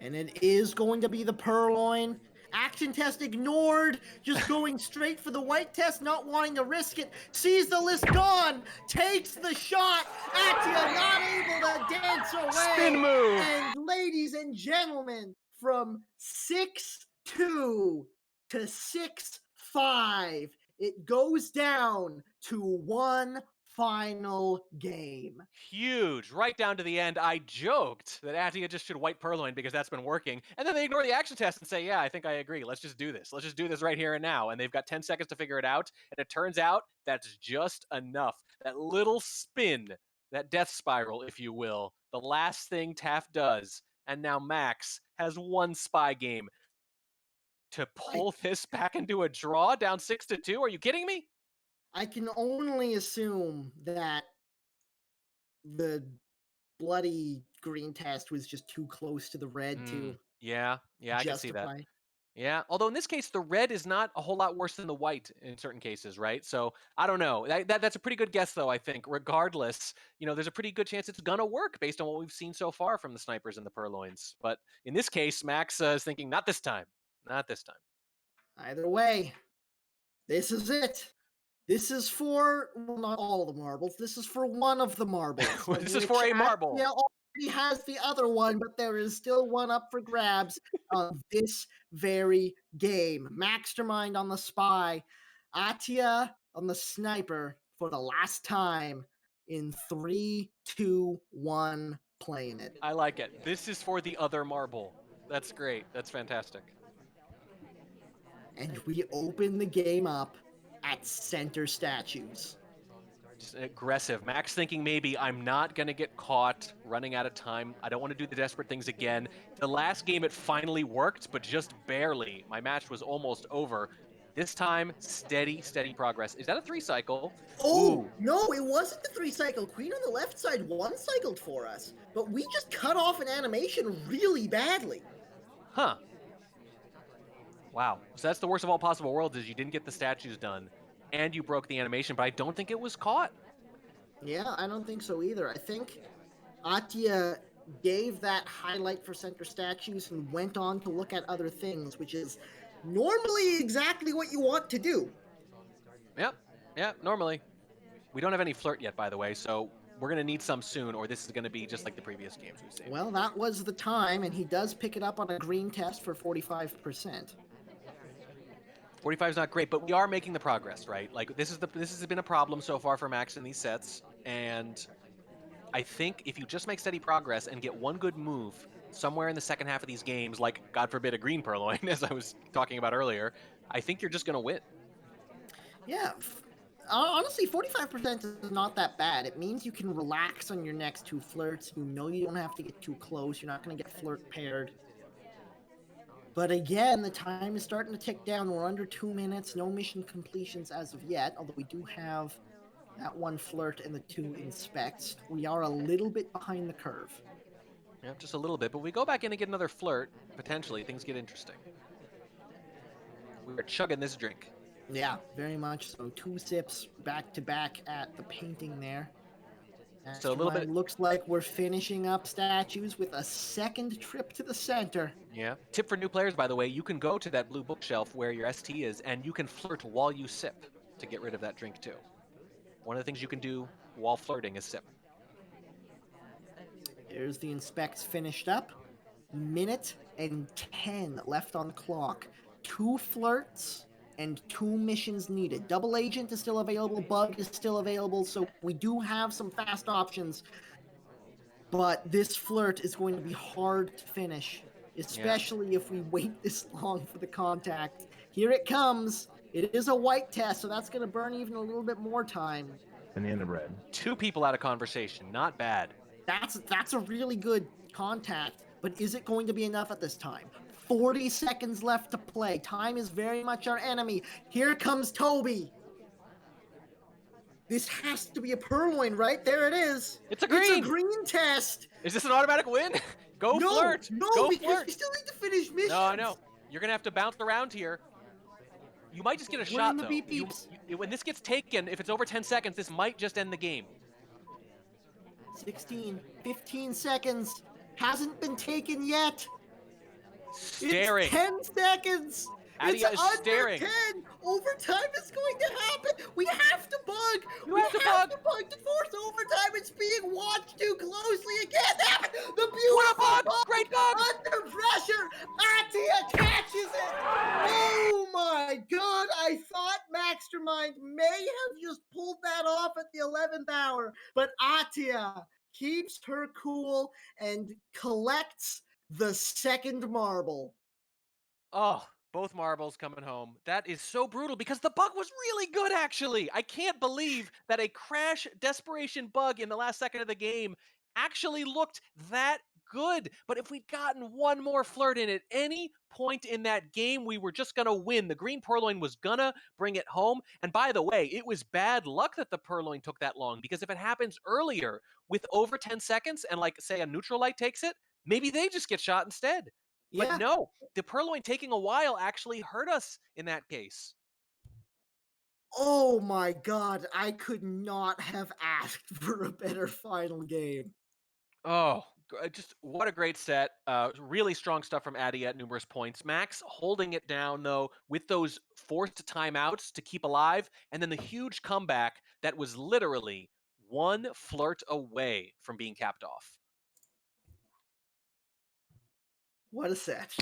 And it is going to be the purloin. Action test ignored. Just going straight for the white test, not wanting to risk it. Sees the list gone. Takes the shot. Atia not able to dance away. Spin move. And ladies and gentlemen, from 6-2 to 6-5, it goes down to 1 final game. Huge. Right down to the end, I joked that Atia just should white purloin because that's been working. And then they ignore the action test and say, yeah, I think I agree. Let's just do this. Let's just do this right here and now. And they've got 10 seconds to figure it out. And it turns out that's just enough. That little spin, that death spiral, if you will, the last thing Taft does. And now Max has 1 spy game to pull this back into a draw down 6-2. Are you kidding me? I can only assume that the bloody green test was just too close to the red to Yeah, I can see that. justify. Yeah, although in this case, the red is not a whole lot worse than the white in certain cases, right? So I don't know. That's a pretty good guess, though, I think. Regardless, there's a pretty good chance it's going to work based on what we've seen so far from the snipers and the purloins. But in this case, Max is thinking, not this time. Not this time. Either way, this is it. This is for, well, not all the marbles. This is for one of the marbles. This is for a marble. Yeah, already has the other one, but there is still one up for grabs on this very game. Maxstermind on the spy, Atia on the sniper for the last time in 3, 2, 1, playing it. I like it. This is for the other marble. That's great. That's fantastic. And we open the game up at center statues. Just aggressive. Max thinking maybe I'm not going to get caught running out of time. I don't want to do the desperate things again. The last game it finally worked, but just barely. My match was almost over. This time, steady progress. Is that a 3 cycle? Oh, Ooh. no, it wasn't the 3 cycle. Queen on the left side 1 cycled for us, but we just cut off an animation really badly. Huh. Wow. So that's the worst of all possible worlds, is you didn't get the statues done, and you broke the animation, but I don't think it was caught. Yeah, I don't think so either. I think Atia gave that highlight for center statues and went on to look at other things, which is normally exactly what you want to do. Yep, normally. We don't have any flirt yet, by the way, so we're going to need some soon, or this is going to be just like the previous games we've seen. Well, that was the time, and he does pick it up on a green test for 45%. 45 is not great, but we are making the progress, right? Like, this has been a problem so far for Max in these sets, and I think if you just make steady progress and get one good move somewhere in the second half of these games, like, God forbid, a green purloin, as I was talking about earlier, I think you're just going to win. Yeah. Honestly, 45% is not that bad. It means you can relax on your next 2 flirts. You know you don't have to get too close. You're not going to get flirt paired. But again, the time is starting to tick down. We're under 2 minutes. No mission completions as of yet, although we do have that 1 flirt and the 2 inspects. We are a little bit behind the curve. Yeah, just a little bit. But we go back in and get another flirt, potentially, things get interesting. We're chugging this drink. Yeah, very much so. 2 sips back to back at the painting there. So a little bit. Looks like we're finishing up statues with a second trip to the center. Yeah. Tip for new players, by the way, you can go to that blue bookshelf where your ST is, and you can flirt while you sip to get rid of that drink too. One of the things you can do while flirting is sip. There's the inspects finished up. 1:10 left on the clock. 2 flirts, and 2 missions needed. Double Agent is still available, Bug is still available, so we do have some fast options. But this flirt is going to be hard to finish, especially if we wait this long for the contact. Here it comes. It is a white test, so that's going to burn even a little bit more time. Banana bread. 2 people out of conversation. Not bad. That's a really good contact, but is it going to be enough at this time? 40 seconds left to play. Time is very much our enemy. Here comes Toby. This has to be a purloin, right? There it is. It's a green. It's a green test. Is this an automatic win? Go flirt. No, Go because flirt. we still need to finish missions. No, I know. You're going to have to bounce around here. You might just get a We're shot, in the though. beep beeps. When this gets taken, if it's over 10 seconds, this might just end the game. 16, 15 seconds. Hasn't been taken yet. Staring. It's 10 seconds. Atia is under staring. 10. Overtime is going to happen. We have to bug. We have to bug to force overtime. It's being watched too closely. It can't happen. The What a beautiful bug! bug Great bug! under pressure. Atia catches it. Oh my God. I thought Maxstermind may have just pulled that off at the 11th hour, but Atia keeps her cool and collects the second marble. Oh, both marbles coming home. That is so brutal because the bug was really good, actually. I can't believe that a crash desperation bug in the last second of the game actually looked that good. But if we'd gotten one more flirt in at any point in that game, we were just going to win. The green purloin was going to bring it home. And by the way, it was bad luck that the purloin took that long, because if it happens earlier with over 10 seconds and, like, say, a neutral light takes it, maybe they just get shot instead. Yeah. But no, the purloin taking a while actually hurt us in that case. Oh my God, I could not have asked for a better final game. Oh, just what a great set. Really strong stuff from Atia at numerous points. Max holding it down, though, with those forced timeouts to keep alive, and then the huge comeback that was literally one flirt away from being capped off. What a set.